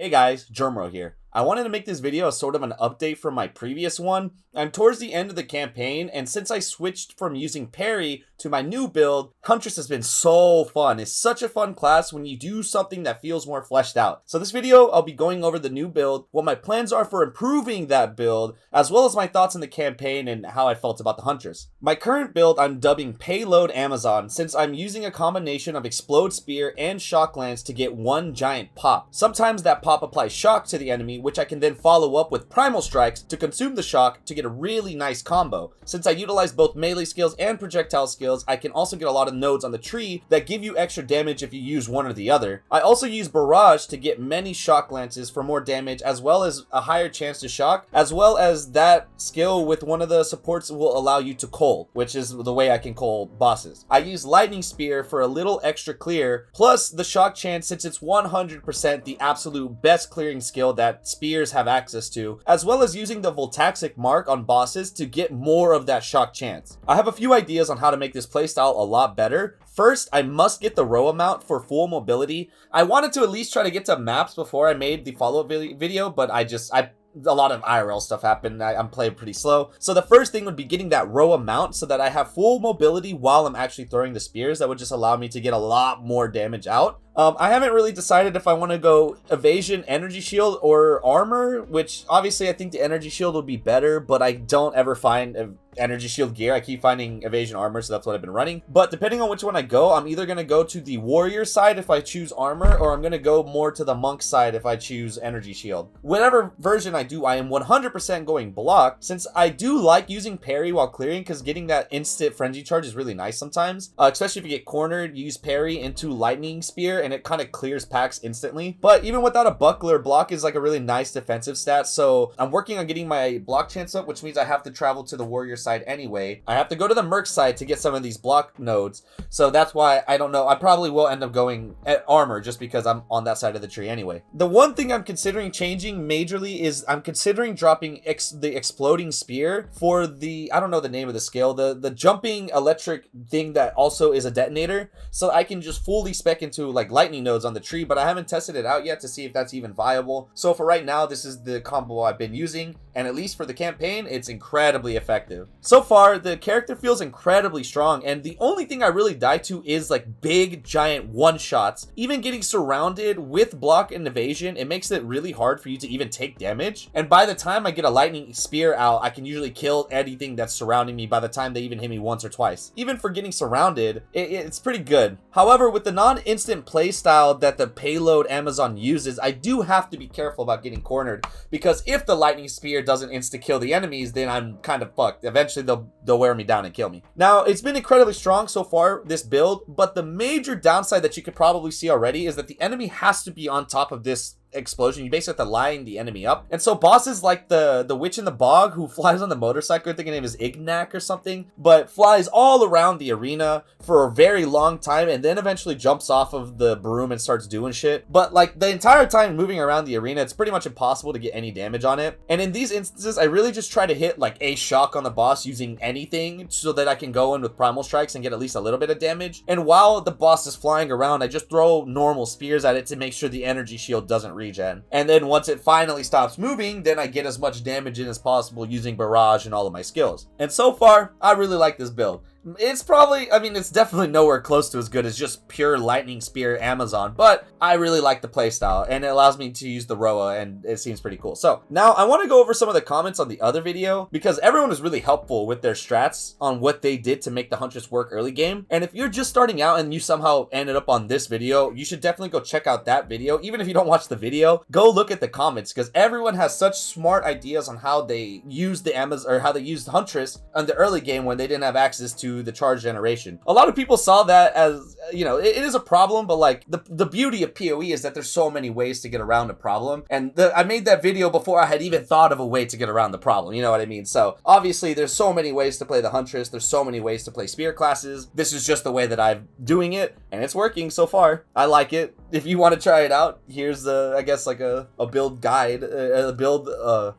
Hey guys, JermRo here. I wanted to make this video as sort of an update from my previous one. I'm towards the end of the campaign, and since I switched from using parry to my new build, Huntress has been so fun. It's such a fun class when you do something that feels more fleshed out. So this video, I'll be going over the new build, what my plans are for improving that build, as well as my thoughts on the campaign and how I felt about the Huntress. My current build I'm dubbing Payload Amazon, since I'm using a combination of Explode Spear and Shock Lance to get one giant pop. Sometimes that pop applies shock to the enemy, which I can then follow up with Primal Strikes to consume the shock to get a really nice combo. Since I utilize both melee skills and projectile skills, I can also get a lot of nodes on the tree that give you extra damage if you use one or the other. I also use Barrage to get many shock lances for more damage, as well as a higher chance to shock, as well as that skill with one of the supports will allow you to cold, which is the way I can cold bosses. I use Lightning Spear for a little extra clear, plus the shock chance since it's 100% the absolute best clearing skill that spears have access to, as well as using the Voltaxic mark on bosses to get more of that shock chance. I have a few ideas on how to make this playstyle a lot better. First, I must get the row amount for full mobility. I wanted to at least try to get to maps before I made the follow-up video, but a lot of IRL stuff happened. I'm playing pretty slow. So the first thing would be getting that row amount so that I have full mobility while I'm actually throwing the spears. That would just allow me to get a lot more damage out. I haven't really decided if I want to go evasion, energy shield, or armor, which obviously I think the energy shield would be better, but I don't ever find energy shield gear. I keep finding evasion armor, so that's what I've been running. But depending on which one I go, I'm either going to go to the warrior side if I choose armor, or I'm going to go more to the monk side if I choose energy shield. Whatever version I do, I am 100% going block, since I do like using parry while clearing, because getting that instant frenzy charge is really nice sometimes. Especially if you get cornered, use parry into lightning spear, and it kind of clears packs instantly. But even without a buckler, block is like a really nice defensive stat, so I'm working on getting my block chance up, which means I have to travel to the warrior side anyway. I have to go to the merc side to get some of these block nodes, so that's why I don't know. I probably will end up going at armor just because I'm on that side of the tree anyway. The one thing I'm considering changing majorly is I'm considering dropping the exploding spear for the, I don't know the name of the skill, the jumping electric thing that also is a detonator, so I can just fully spec into like lightning nodes on the tree, but I haven't tested it out yet to see if that's even viable. So for right now, this is the combo I've been using, and at least for the campaign, it's incredibly effective. So far, the character feels incredibly strong, and the only thing I really die to is like big, giant one-shots. Even getting surrounded with block and evasion, it makes it really hard for you to even take damage. And by the time I get a lightning spear out, I can usually kill anything that's surrounding me by the time they even hit me once or twice. Even for getting surrounded, it's pretty good. However, with the non-instant play style that the Payload Amazon uses, I do have to be careful about getting cornered, because if the lightning spear doesn't insta-kill the enemies, then I'm kind of fucked. Eventually they'll wear me down and kill me. Now, it's been incredibly strong so far, this build, but the major downside that you could probably see already is that the enemy has to be on top of this explosion. You basically have to line the enemy up, and so bosses like the witch in the bog who flies on the motorcycle, I think her name is Ignac or something, but flies all around the arena for a very long time and then eventually jumps off of the broom and starts doing shit. But like the entire time moving around the arena, it's pretty much impossible to get any damage on it. And in these instances, I really just try to hit like a shock on the boss using anything so that I can go in with primal strikes and get at least a little bit of damage. And while the boss is flying around, I just throw normal spears at it to make sure the energy shield doesn't regen. And then once it finally stops moving, then I get as much damage in as possible using barrage and all of my skills. And so far, I really like this build. It's probably, I mean, it's definitely nowhere close to as good as just pure lightning spear Amazon, but I really like the playstyle, and it allows me to use the Roa, and it seems pretty cool. So now I want to go over some of the comments on the other video, because everyone was really helpful with their strats on what they did to make the Huntress work early game. And if you're just starting out and you somehow ended up on this video, you should definitely go check out that video. Even if you don't watch the video, go look at the comments, because everyone has such smart ideas on how they used the Amazon, or how they used Huntress on the early game when they didn't have access to the charge generation. A lot of people saw that as, you know, it is a problem, but like the beauty of PoE is that there's so many ways to get around a problem, and I made that video before I had even thought of a way to get around the problem, you know what I mean? So obviously there's so many ways to play the Huntress, there's so many ways to play spear classes. This is just the way that I'm doing it, and it's working so far. I like it. If you want to try it out, here's I guess like a build guide, a build,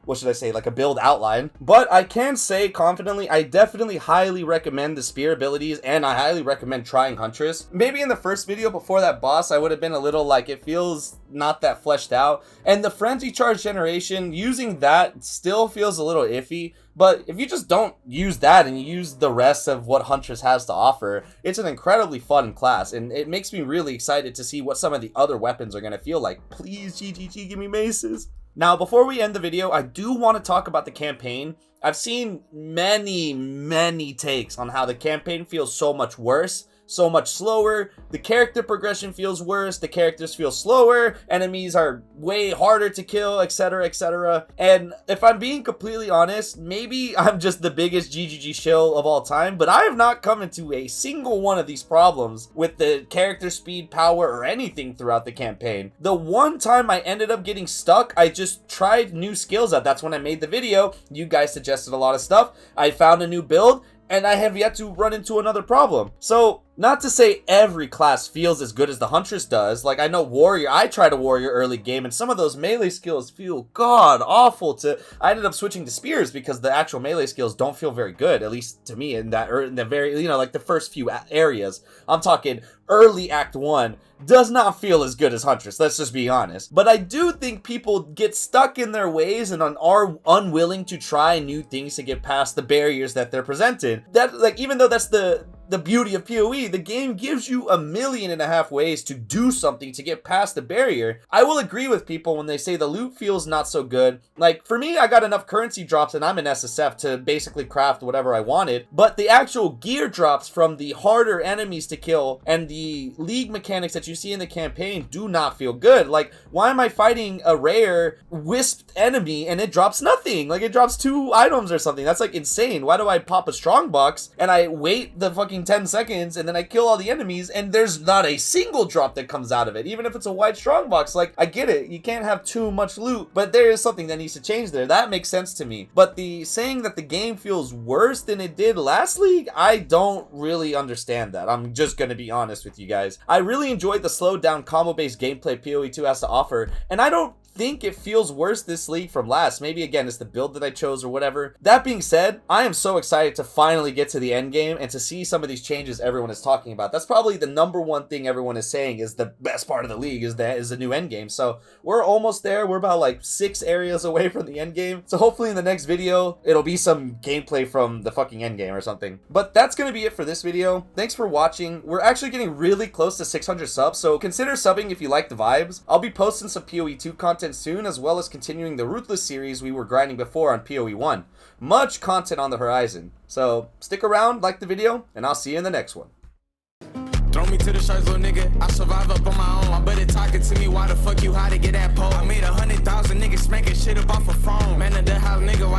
what should I say, like a build outline. But I can say confidently, I definitely highly recommend the spear abilities, and I highly recommend trying Huntress. Maybe in the first video before that boss, I would have been a little like, it feels not that fleshed out. And the frenzy charge generation, using that still feels a little iffy. But if you just don't use that and you use the rest of what Huntress has to offer, it's an incredibly fun class, and it makes me really excited to see what some of the other weapons are going to feel like. Please, GGG, give me maces. Now, before we end the video, I do want to talk about the campaign. I've seen many takes on how the campaign feels so much worse, so much slower, the character progression feels worse, the characters feel slower, enemies are way harder to kill, etc, etc. And if I'm being completely honest, maybe I'm just the biggest GGG shill of all time, but I have not come into a single one of these problems with the character speed, power, or anything throughout the campaign. The one time I ended up getting stuck, I just tried new skills out. That's when I made the video. You guys suggested a lot of stuff. I found a new build, and I have yet to run into another problem. So, not to say every class feels as good as the Huntress does. Like, I know Warrior, I tried a Warrior early game, and some of those melee skills feel god awful to... I ended up switching to Spears because the actual melee skills don't feel very good, at least to me, in that, or in the very, you know, like the first few areas. I'm talking early Act 1 does not feel as good as Huntress, let's just be honest. But I do think people get stuck in their ways and are unwilling to try new things to get past the barriers that they're presented. That, like, even though that's the beauty of PoE, the game gives you 1.5 million ways to do something to get past the barrier. I will agree with people when they say the loot feels not so good. Like, for me, I got enough currency drops and I'm an SSF to basically craft whatever I wanted, but the actual gear drops from the harder enemies to kill and the league mechanics that you see in the campaign do not feel good. Like, why am I fighting a rare wisped enemy and it drops nothing? Like, it drops 2 items or something. That's like insane. Why do I pop a strong box and I wait the fucking 10 seconds and then I kill all the enemies and there's not a single drop that comes out of it, even if it's a white strong box? Like, I get it, you can't have too much loot, but there is something that needs to change there. That makes sense to me. But the saying that the game feels worse than it did last league, I don't really understand that. I'm just gonna be honest with you guys. I really enjoyed the slowed down combo based gameplay PoE 2 has to offer, and I don't think it feels worse this league from last. Maybe again it's the build that I chose or whatever. That being said, I am so excited to finally get to the end game and to see some of these changes everyone is talking about. That's probably the #1 thing everyone is saying is the best part of the league is the new end game. So we're almost there. We're about like 6 areas away from the end game. So hopefully in the next video it'll be some gameplay from the fucking end game or something. But that's gonna be it for this video. Thanks for watching. We're actually getting really close to 600 subs, so consider subbing if you like the vibes. I'll be posting some PoE 2 content soon, as well as continuing the Ruthless series we were grinding before on PoE 1. Much content on the horizon. So stick around, like the video, and I'll see you in the next one. Throw me to the sharks, little nigga. I survive up on my own. My buddy talking to me, why the fuck you hide to get that pole? I made 100,000 niggas smacking shit up off a phone. Man of the house, nigga, why